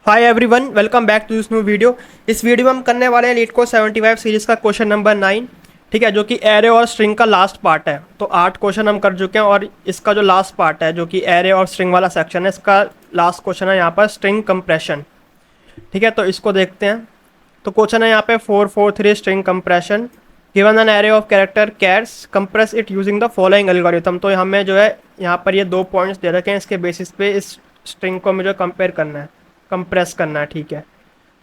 Hi everyone, welcome back to this new video. इस video में हम करने वाले हैं लीड को 75 सीरीज का क्वेश्चन नंबर 9। ठीक है, जो कि एरे और स्ट्रिंग का लास्ट पार्ट है। तो 8 क्वेश्चन हम कर चुके हैं और इसका जो लास्ट पार्ट है जो कि एरे और स्ट्रिंग वाला सेक्शन है, इसका लास्ट क्वेश्चन है यहाँ पर स्ट्रिंग कंप्रेशन। ठीक है, तो इसको देखते हैं। तो क्वेश्चन है यहाँ पे 443 string compression. Given an array of character cares compress it using the following algorithm. तो हमें जो है यहाँ पर ये 2 पॉइंट्स दे रखे हैं, इसके बेसिस पे इस स्ट्रिंग को मुझे कंपेयर करना है, कंप्रेस करना है। ठीक है,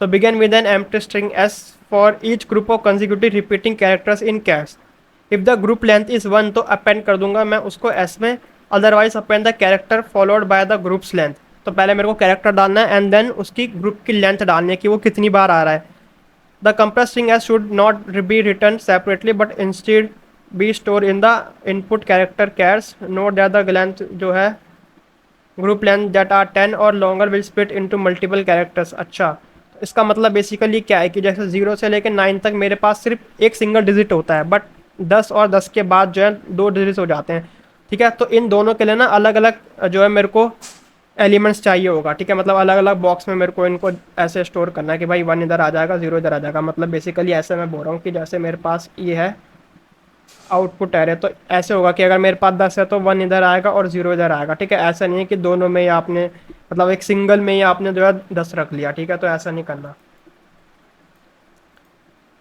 तो begin with an empty string S for each group of consecutive repeating characters in cares. If the group length is 1 तो अपेंड कर दूंगा मैं उसको एस में, otherwise append the character followed by the groups length. तो पहले मेरे को कैरेक्टर डालना है एंड देन उसकी ग्रुप की लेंथ डालनी है कि वो कितनी बार आ रहा है। The compressed string s should not be written separately but instead be stored in the input character chars. Note that the length जो है ग्रुप लेंथ that are 10 और longer will split into multiple characters। अच्छा, तो इसका मतलब basically क्या है कि जैसे 0 से लेकर 9 तक मेरे पास सिर्फ एक सिंगल डिजिट होता है, बट 10 और 10 के बाद जो है 2 डिजिट हो जाते हैं। ठीक है, तो इन दोनों के लिए ना अलग अलग जो है मेरे को एलिमेंट्स चाहिए होगा। ठीक है, मतलब अलग अलग बॉक्स में मेरे को इनको ऐसे स्टोर करना है कि भाई 1 इधर आ जाएगा, 0 इधर आ जाएगा। मतलब बेसिकली ऐसे मैं बोल रहा हूँ कि जैसे मेरे पास ये है आउटपुट एरे, तो ऐसे होगा कि अगर मेरे पास 10 है तो 1 इधर आएगा और 0 इधर आएगा। ठीक है, ऐसा नहीं है कि दोनों में ही आपने मतलब एक सिंगल में ही आपने जो है 10 रख लिया। ठीक है, तो ऐसा नहीं करना।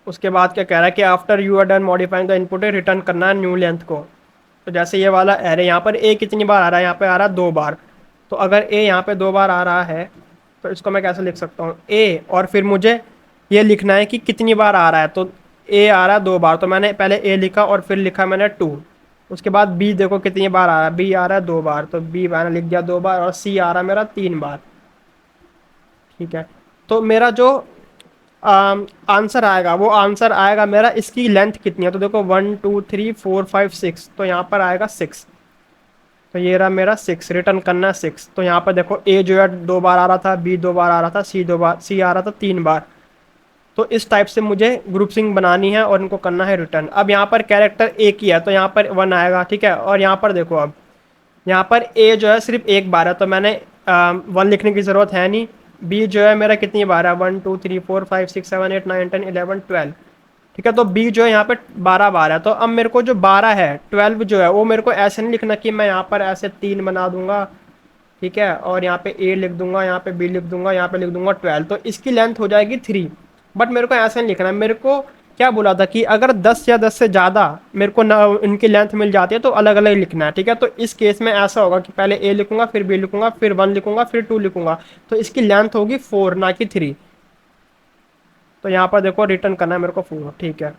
उसके बाद क्या कह रहा है कि after you are done modifying the input return करना है न्यू लेंथ को। तो जैसे ये वाला एरे यहाँ पर ए कितनी बार आ रहा है, यहाँ पे आ रहा है 2 बार। तो अगर ए यहाँ पे 2 बार आ रहा है तो इसको मैं कैसे लिख सकता हूँ, ए और फिर मुझे ये लिखना है कि कितनी बार आ रहा है। तो ए आ रहा है 2 बार, तो मैंने पहले ए लिखा और फिर लिखा मैंने 2। उसके बाद बी देखो कितनी बार आ रहा है, बी आ रहा है 2 बार, तो बी मैंने लिख दिया 2 बार, और सी आ रहा है मेरा 3 बार। ठीक है, तो मेरा जो आंसर आएगा वो आंसर आएगा मेरा, इसकी लेंथ कितनी है। तो देखो 1 2 3 4 5 6, तो यहाँ पर आएगा 6। तो ये रहा मेरा 6, रिटर्न करना है 6। तो यहाँ पर देखो ए जो है 2 बार आ रहा था, बी 2 बार आ रहा था, सी 2 बार, सी आ रहा था 3 बार। तो इस टाइप से मुझे ग्रुप सिंग बनानी है और इनको करना है रिटर्न। अब यहाँ पर कैरेक्टर एक ही है तो यहाँ पर 1 आएगा। ठीक है, और यहाँ पर देखो, अब यहाँ पर ए जो है सिर्फ एक बार है तो मैंने 1 लिखने की ज़रूरत है नहीं। बी जो है मेरा कितनी बार है, 1 2 3 4 5 6 7 8 9 10 11 12। ठीक है, तो बी जो है यहाँ पे 12 बार है। तो अब मेरे को जो 12 है, 12 जो है वो मेरे को ऐसे नहीं लिखना कि मैं यहाँ पर ऐसे 3 बना दूंगा। ठीक है, और यहाँ पे ए लिख दूंगा, यहाँ पे बी लिख दूंगा, यहाँ पे लिख दूंगा 12, तो इसकी लेंथ हो जाएगी 3। बट मेरे को ऐसा नहीं लिखना है। मेरे को क्या बोला था कि अगर 10 या 10 से ज़्यादा मेरे को ना इनकी लेंथ मिल जाती है तो अलग अलग लिखना है। ठीक है, तो इस केस में ऐसा होगा कि पहले ए लिखूंगा, फिर बी लिखूंगा, फिर 1 लिखूंगा, फिर 2 लिखूंगा। तो इसकी लेंथ होगी 4, ना कि 3। तो यहाँ पर देखो रिटर्न करना है मेरे को 4। ठीक है,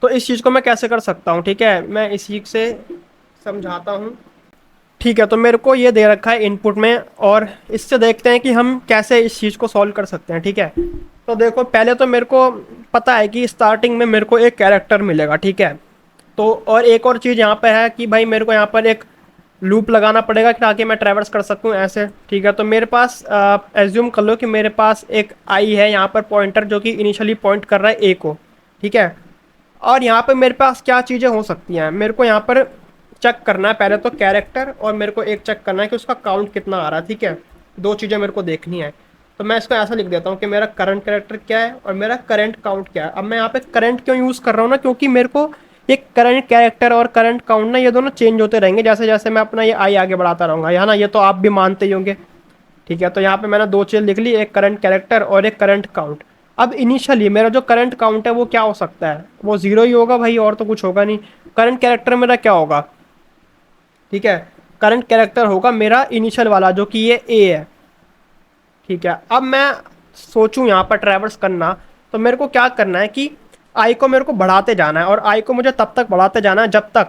तो इस चीज़ को मैं कैसे कर सकता हूँ, ठीक है, मैं इस चीज़ से समझाता हूँ। ठीक है, तो मेरे को ये दे रखा है इनपुट में, और इससे देखते हैं कि हम कैसे इस चीज़ को सॉल्व कर सकते हैं। ठीक है, तो देखो पहले तो मेरे को पता है कि स्टार्टिंग में मेरे को एक कैरेक्टर मिलेगा। ठीक है, तो और एक और चीज़ यहाँ पे है कि भाई मेरे को यहाँ पर एक लूप लगाना पड़ेगा ताकि मैं ट्रैवर्स कर सकूँ ऐसे। ठीक है, तो मेरे पास एज्यूम कर लो कि मेरे पास एक आई है यहाँ पर पॉइंटर, जो कि इनिशियली पॉइंट कर रहा है ए को। ठीक है, और यहाँ पे मेरे पास क्या चीज़ें हो सकती हैं, मेरे को यहाँ पर चेक करना है पहले तो कैरेक्टर, और मेरे को एक चेक करना है कि उसका काउंट कितना आ रहा है। ठीक है, 2 चीज़ें मेरे को देखनी है। तो मैं इसको ऐसा लिख देता हूँ कि मेरा करंट कैरेक्टर क्या है और मेरा करंट काउंट क्या है। अब मैं यहाँ पे करंट क्यों यूज़ कर रहा हूँ ना, क्योंकि मेरे को एक करंट कैरेक्टर और करंट काउंट ना, ये दोनों चेंज होते रहेंगे जैसे जैसे मैं अपना ये आई आगे बढ़ाता रहूँगा, है ना। ये तो आप भी मानते ही होंगे। ठीक है, तो यहाँ पे मैंने 2 चीज़ लिख ली, एक करंट कैरेक्टर और एक करंट काउंट। अब इनिशियली मेरा जो करंट काउंट है वो क्या हो सकता है, वो 0 ही होगा भाई, और तो कुछ होगा नहीं। करंट कैरेक्टर मेरा क्या होगा, ठीक है, करंट कैरेक्टर होगा मेरा इनिशियल वाला जो कि ये ए है। ठीक है, अब मैं सोचूं यहाँ पर ट्रैवर्स करना, तो मेरे को क्या करना है कि आई को मेरे को बढ़ाते जाना है, और आई को मुझे तब तक बढ़ाते जाना है जब तक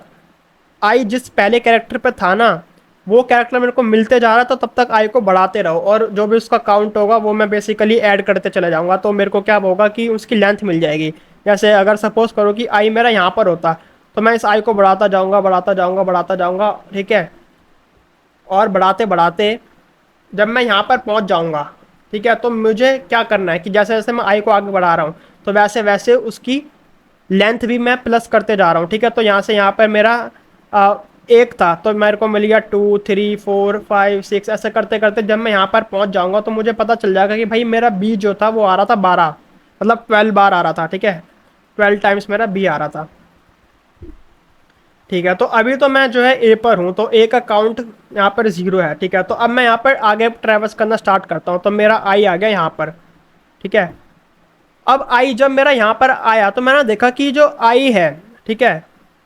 आई जिस पहले कैरेक्टर पे था ना, वो कैरेक्टर मेरे को मिलते जा रहा है। तो तब तक आई को बढ़ाते रहो, और जो भी उसका काउंट होगा वो मैं बेसिकली ऐड करते चले जाऊंगा। तो मेरे को क्या होगा कि उसकी लेंथ मिल जाएगी। जैसे अगर सपोज करो कि आई मेरा यहाँ पर होता, तो मैं इस आई को बढ़ाता जाऊँगा, बढ़ाता जाऊँगा, बढ़ाता जाऊँगा। ठीक है, और बढ़ाते बढ़ाते जब मैं यहाँ पर पहुँच जाऊँगा, ठीक है, तो मुझे क्या करना है कि जैसे जैसे मैं आई को आगे बढ़ा रहा हूँ तो वैसे वैसे उसकी लेंथ भी मैं प्लस करते जा रहा हूँ। ठीक है, तो यहाँ से यहाँ पर मेरा एक था तो मेरे को मिल गया 2 3 4 5 6, ऐसे करते करते जब मैं यहाँ पर पहुँच जाऊँगा तो मुझे पता चल जाएगा कि भाई मेरा बी जो था वो आ रहा था 12, मतलब 12 बार आ रहा था, ठीक है, 12 टाइम्स मेरा बी आ रहा था। ठीक है, तो अभी तो मैं जो है ए पर हूँ, तो ए का काउंट यहाँ पर 0 है। ठीक है, तो अब मैं यहाँ पर आगे ट्रेवल्स करना स्टार्ट करता हूँ, तो मेरा आई आ गया यहाँ पर। ठीक है, अब आई जब मेरा यहाँ पर आया तो मैंने देखा कि जो आई है, ठीक है,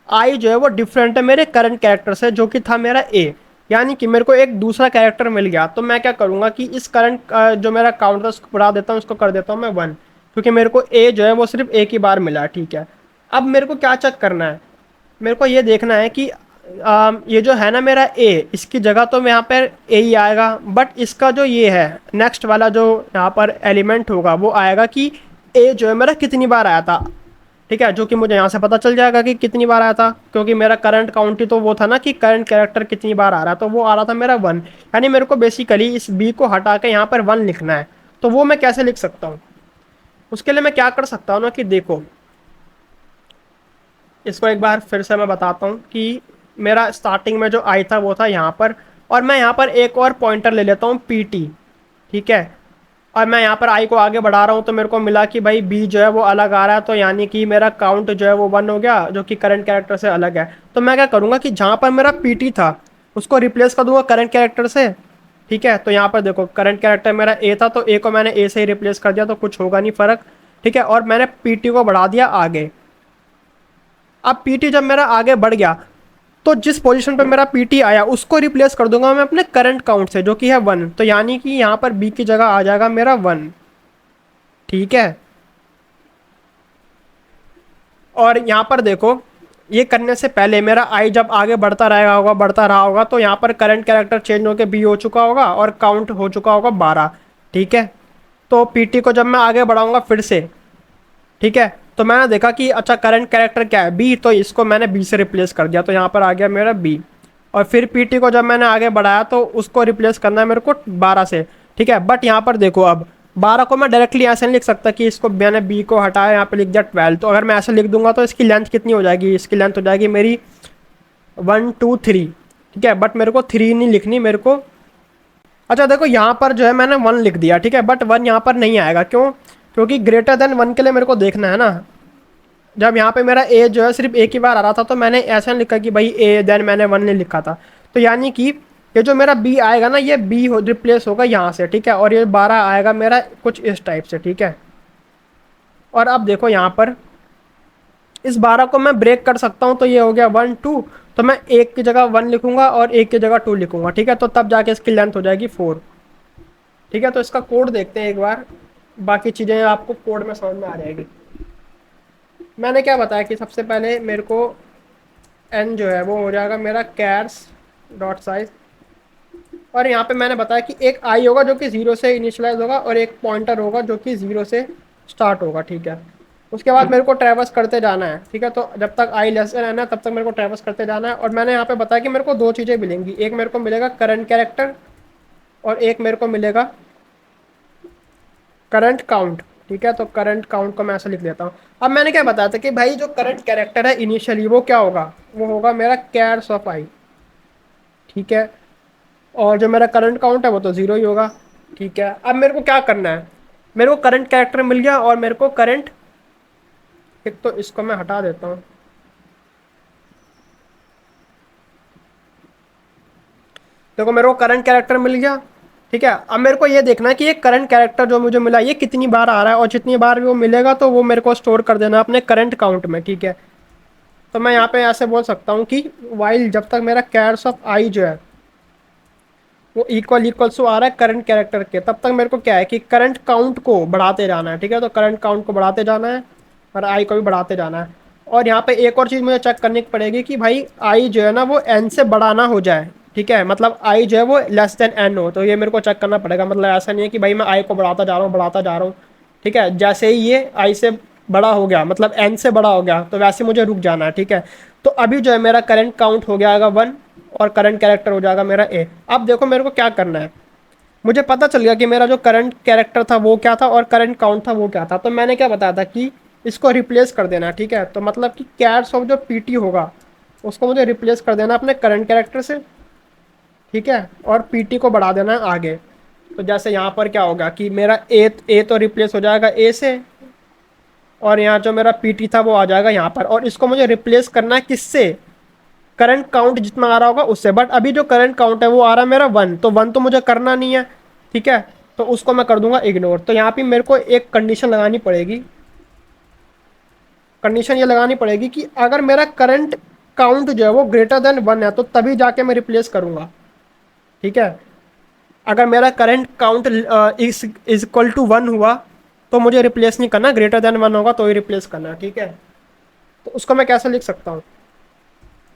आई जो है वो डिफरेंट है मेरे करंट कैरेक्टर से जो कि था मेरा ए, यानी कि मेरे को एक दूसरा कैरेक्टर मिल गया। तो मैं क्या करूँगा कि इस करंट जो मेरा काउंट है उसको बढ़ा देता हूँ, उसको कर देता हूँ मैं 1, क्योंकि मेरे को ए जो है वो सिर्फ एक ही बार मिला है। ठीक है, अब मेरे को क्या चेक करना है, मेरे को ये देखना है कि ये जो है ना मेरा ए, इसकी जगह तो यहाँ पर ए ही आएगा, बट इसका जो ये है नेक्स्ट वाला जो यहाँ पर एलिमेंट होगा वो आएगा कि ए जो है मेरा कितनी बार आया था। ठीक है, जो कि मुझे यहाँ से पता चल जाएगा कि कितनी बार आया था, क्योंकि मेरा करंट काउंट ही तो वो था ना कि करंट कैरेक्टर कितनी बार आ रहा है, तो वो आ रहा था मेरा 1, यानी मेरे को बेसिकली इस बी को हटा के यहाँ पर 1 लिखना है। तो वो मैं कैसे लिख सकता हूँ, उसके लिए मैं क्या कर सकता हूँ ना कि देखो, इसको एक बार फिर से मैं बताता हूँ कि मेरा स्टार्टिंग में जो आई था वो था यहाँ पर, और मैं यहाँ पर एक और पॉइंटर ले लेता हूँ पी टी। ठीक है, और मैं यहाँ पर आई को आगे बढ़ा रहा हूँ तो मेरे को मिला कि भाई बी जो है वो अलग आ रहा है, तो यानी कि मेरा काउंट जो है वो 1 हो गया, जो कि करंट कैरेक्टर से अलग है। तो मैं क्या करूँगा कि जहाँ पर मेरा पी टी था उसको रिप्लेस कर दूंगा करंट कैरेक्टर से। ठीक है, तो यहाँ पर देखो करंट कैरेक्टर मेरा ए था, तो ए को मैंने ए से ही रिप्लेस कर दिया, तो कुछ होगा नहीं फ़र्क। ठीक है, और मैंने पी टी को बढ़ा दिया आगे। अब पीटी जब मेरा आगे बढ़ गया तो जिस पोजीशन पे मेरा पीटी आया उसको रिप्लेस कर दूंगा मैं अपने करंट काउंट से जो कि है 1, तो यानी कि यहाँ पर बी की जगह आ जाएगा मेरा 1। ठीक है, और यहाँ पर देखो, ये करने से पहले मेरा आई जब आगे बढ़ता रहेगा होगा बढ़ता रहा होगा तो यहाँ पर करंट कैरेक्टर चेंज होकर बी हो चुका होगा और काउंट हो चुका होगा 12। ठीक है, तो पीटी को जब मैं आगे बढ़ाऊंगा फिर से, ठीक है, तो मैंने देखा कि अच्छा करंट कैरेक्टर क्या है बी, तो इसको मैंने बी से रिप्लेस कर दिया, तो यहाँ पर आ गया मेरा बी। और फिर पीटी को जब मैंने आगे बढ़ाया तो उसको रिप्लेस करना है मेरे को 12 से। ठीक है, बट यहाँ पर देखो, अब 12 को मैं डायरेक्टली ऐसे नहीं लिख सकता कि इसको मैंने बी को हटाया यहाँ पे लिख दिया 12, तो अगर मैं ऐसे लिख दूंगा तो इसकी लेंथ कितनी हो जाएगी, इसकी लेंथ हो जाएगी मेरी 1 2 3। ठीक है, बट मेरे को 3 नहीं लिखनी, मेरे को, अच्छा देखो यहाँ पर जो है मैंने 1 लिख दिया। ठीक है, बट 1 यहाँ पर नहीं आएगा, क्यों, क्योंकि ग्रेटर देन 1 के लिए मेरे को देखना है ना। जब यहाँ पे मेरा ए जो है सिर्फ एक ही बार आ रहा था तो मैंने ऐसा नहीं लिखा कि भाई ए, देन मैंने 1 नहीं लिखा था, तो यानी कि ये जो मेरा बी आएगा ना ये बी रिप्लेस होगा यहाँ से। ठीक है, और ये 12 आएगा मेरा कुछ इस टाइप से। ठीक है, और अब देखो यहाँ पर इस 12 को मैं ब्रेक कर सकता हूँ, तो ये हो गया 1 2, तो मैं एक की जगह 1 लिखूंगा और एक की जगह 2 लिखूंगा। ठीक है, तो तब जाके इसकी लेंथ हो जाएगी 4। ठीक है, तो इसका कोड देखते हैं एक बार, बाकी चीज़ें आपको कोड में समझ में आ जाएगी। मैंने क्या बताया कि सबसे पहले मेरे को एन जो है वो हो जाएगा मेरा कैर्स डॉट साइज, और यहाँ पे मैंने बताया कि एक आई होगा जो कि 0 से इनिशियलाइज होगा और एक पॉइंटर होगा जो कि 0 से स्टार्ट होगा। ठीक है, उसके बाद मेरे को ट्रैवर्स करते जाना है। ठीक है, तो जब तक आई लेस देन है तब तक मेरे को ट्रैवर्स करते जाना है, और मैंने यहाँ पे बताया कि मेरे को 2 चीज़ें मिलेंगी, एक मेरे को मिलेगा करंट कैरेक्टर और एक मेरे को मिलेगा करंट काउंट। ठीक है, तो करंट काउंट को मैं ऐसा लिख लेता हूँ। अब मैंने क्या बताया था कि भाई जो करंट कैरेक्टर है इनिशियली वो क्या होगा, वो होगा मेरा कैर्स ऑफ आई। ठीक है, और जो मेरा करंट काउंट है वो तो 0 ही होगा। ठीक है, अब मेरे को क्या करना है, मेरे को करंट कैरेक्टर मिल गया और मेरे को करंट, एक तो इसको मैं हटा देता हूँ, देखो मेरे को करंट कैरेक्टर मिल गया। ठीक है, अब मेरे को ये देखना है कि ये करंट कैरेक्टर जो मुझे मिला ये कितनी बार आ रहा है, और जितनी बार भी वो मिलेगा तो वो मेरे को स्टोर कर देना अपने करंट काउंट में। ठीक है, तो मैं यहाँ पे ऐसे बोल सकता हूँ कि वाइल जब तक मेरा कैर्स ऑफ आई जो है वो इक्वल्स टू आ रहा है करंट कैरेक्टर के, तब तक मेरे को क्या है कि करंट काउंट को बढ़ाते जाना है। ठीक है, तो करंट काउंट को बढ़ाते जाना है और आई को भी बढ़ाते जाना है। और यहाँ पे एक और चीज़ मुझे चेक करनी पड़ेगी कि भाई आई जो है ना वो एन से बड़ा ना हो जाए। ठीक है, मतलब आई जो है वो लेस देन एन हो, तो ये मेरे को चेक करना पड़ेगा। मतलब ऐसा नहीं है कि भाई मैं आई को बढ़ाता जा रहा हूँ बढ़ाता जा रहा हूँ। ठीक है, जैसे ही ये आई से बड़ा हो गया मतलब एन से बड़ा हो गया तो वैसे मुझे रुक जाना है। ठीक है, तो अभी जो है मेरा करंट काउंट हो गया 1 और करंट कैरेक्टर हो जाएगा मेरा ए। अब देखो मेरे को क्या करना है, मुझे पता चल गया कि मेरा जो करंट कैरेक्टर था वो क्या था और करंट काउंट था वो क्या था, तो मैंने क्या बताया था कि इसको रिप्लेस कर देना। ठीक है, तो मतलब कि कैर्स ऑफ जो पीटी होगा उसको मुझे रिप्लेस कर देना अपने करंट कैरेक्टर से, ठीक है, और पीटी को बढ़ा देना है आगे। तो जैसे यहाँ पर क्या होगा कि मेरा ए तो रिप्लेस हो जाएगा ए से, और यहाँ जो मेरा पीटी था वो आ जाएगा यहाँ पर, और इसको मुझे रिप्लेस करना है किससे, करंट काउंट जितना आ रहा होगा उससे। बट अभी जो करंट काउंट है वो आ रहा है मेरा 1, तो 1 तो मुझे करना नहीं है, ठीक है, तो उसको मैं कर दूंगा इग्नोर। तो यहाँ पे मेरे को एक कंडीशन लगानी पड़ेगी, कंडीशन ये लगानी पड़ेगी कि अगर मेरा करंट काउंट जो है वो ग्रेटर देन 1 है तो तभी जाके मैं रिप्लेस करूंगा, ठीक है। अगर मेरा current count is equal to 1 हुआ तो मुझे रिप्लेस नहीं करना, ग्रेटर देन 1 होगा तो ही रिप्लेस करना, ठीक है। तो उसको मैं कैसे लिख सकता हूँ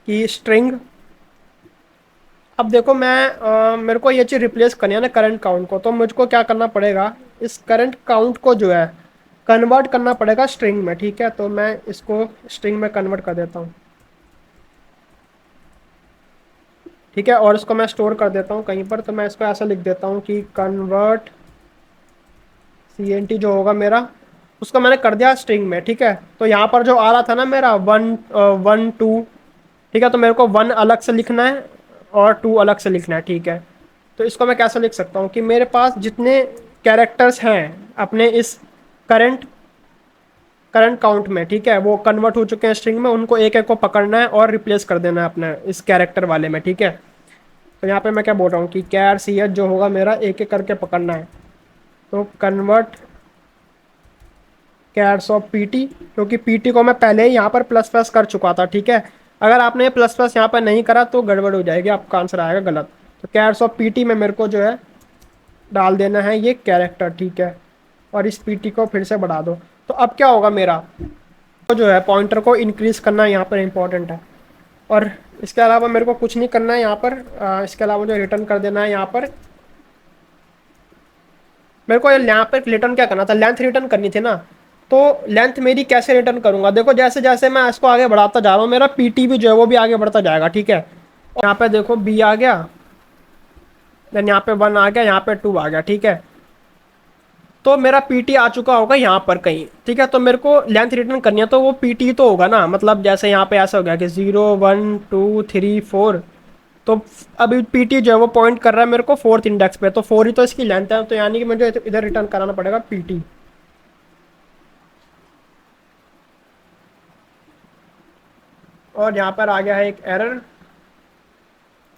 कि स्ट्रिंग, अब देखो मैं मेरे को ये चीज़ रिप्लेस करनी है ना करंट काउंट को, तो मुझको क्या करना पड़ेगा, इस करंट काउंट को जो है कन्वर्ट करना पड़ेगा स्ट्रिंग में, ठीक है। तो मैं इसको स्ट्रिंग में कन्वर्ट कर देता हूँ, ठीक है, और इसको मैं स्टोर कर देता हूँ कहीं पर। तो मैं इसको ऐसा लिख देता हूँ कि कन्वर्ट CNT जो होगा मेरा, उसको मैंने कर दिया स्ट्रिंग में, ठीक है। तो यहाँ पर जो आ रहा था ना मेरा 1 1 2, ठीक है, तो मेरे को 1 अलग से लिखना है और 2 अलग से लिखना है, ठीक है। तो इसको मैं कैसे लिख सकता हूँ कि मेरे पास जितने कैरेक्टर्स हैं अपने इस करंट करंट काउंट में, ठीक है, वो कन्वर्ट हो चुके हैं स्ट्रिंग में, उनको एक एक को पकड़ना है और रिप्लेस कर देना है अपने इस कैरेक्टर वाले में, ठीक है। तो यहाँ पे मैं क्या बोल रहा हूँ कि कैर सी एच जो होगा मेरा एक एक करके पकड़ना है, तो कन्वर्ट कैर्स ऑफ पीटी, क्योंकि पीटी को मैं पहले ही यहाँ पर प्लस प्लस कर चुका था, ठीक है। अगर आपने ये प्लस प्लस यहाँ पर नहीं करा तो गड़बड़ हो जाएगी, आपका आंसर आएगा गलत। तो कैर्स ऑफ पीटी में मेरे को जो है डाल देना है ये कैरेक्टर, ठीक है, और इस पीटी को फिर से बढ़ा दो। तो अब क्या होगा मेरा, तो जो है पॉइंटर को इंक्रीज करना यहाँ पर इंपॉर्टेंट है, और इसके अलावा मेरे को कुछ नहीं करना है यहाँ पर। इसके अलावा मुझे रिटर्न कर देना है यहाँ पर, मेरे को यहाँ पर रिटर्न क्या करना था, लेंथ रिटर्न करनी थी ना। तो लेंथ मेरी कैसे रिटर्न करूंगा, देखो जैसे जैसे मैं इसको आगे बढ़ाता जा रहा हूँ मेरा पीटी भी जो है वो भी आगे बढ़ता जाएगा, ठीक है। और यहाँ पे देखो बी आ गया, देन यहाँ पे 1 आ गया, यहाँ पे 2 आ गया, ठीक है। तो मेरा पीटी आ चुका होगा यहाँ पर कहीं, ठीक है। तो मेरे को लेंथ रिटर्न करनी है तो वो पीटी तो होगा ना, मतलब जैसे यहाँ पे ऐसा हो गया कि 0 1 2 3 4, तो अभी पीटी जो है वो पॉइंट कर रहा है मेरे को 4th इंडेक्स पे, तो 4 ही तो इसकी लेंथ है, तो यानी कि मुझे इधर रिटर्न कराना पड़ेगा पीटी। और यहाँ पर आ गया है एक एरर,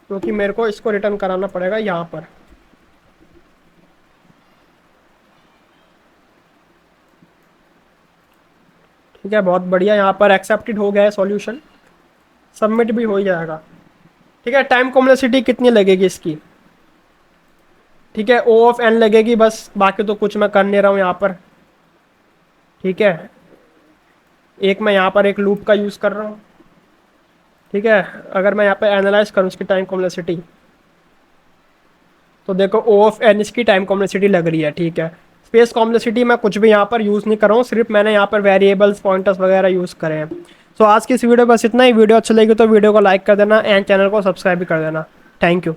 क्योंकि मेरे को इसको रिटर्न कराना पड़ेगा यहाँ पर। ठीक है, बहुत बढ़िया, यहाँ पर एक्सेप्टेड हो गया है सॉल्यूशन, सबमिट भी हो ही जाएगा। ठीक है, टाइम कॉम्प्लेक्सिटी कितनी लगेगी इसकी, ठीक है, O(n) लगेगी बस, बाकी तो कुछ मैं कर नहीं रहा हूँ यहाँ पर, ठीक है। एक मैं यहाँ पर एक लूप का यूज़ कर रहा हूँ, ठीक है। अगर मैं यहाँ पर एनालाइज करूँ इसकी टाइम कॉम्प्लेक्सिटी, तो देखो O(n) इसकी टाइम कॉम्प्लेक्सिटी लग रही है, ठीक है। स्पेस कॉम्प्लेक्सिटी मैं कुछ भी यहाँ पर यूज़ नहीं कर रहा हूँ, सिर्फ मैंने यहाँ पर वेरिएबल्स पॉइंटर्स वगैरह यूज़ करे हैं। सो आज की इस वीडियो बस इतना ही। वीडियो अच्छी लगी तो वीडियो को लाइक कर देना एंड चैनल को सब्सक्राइब भी कर देना। Thank you.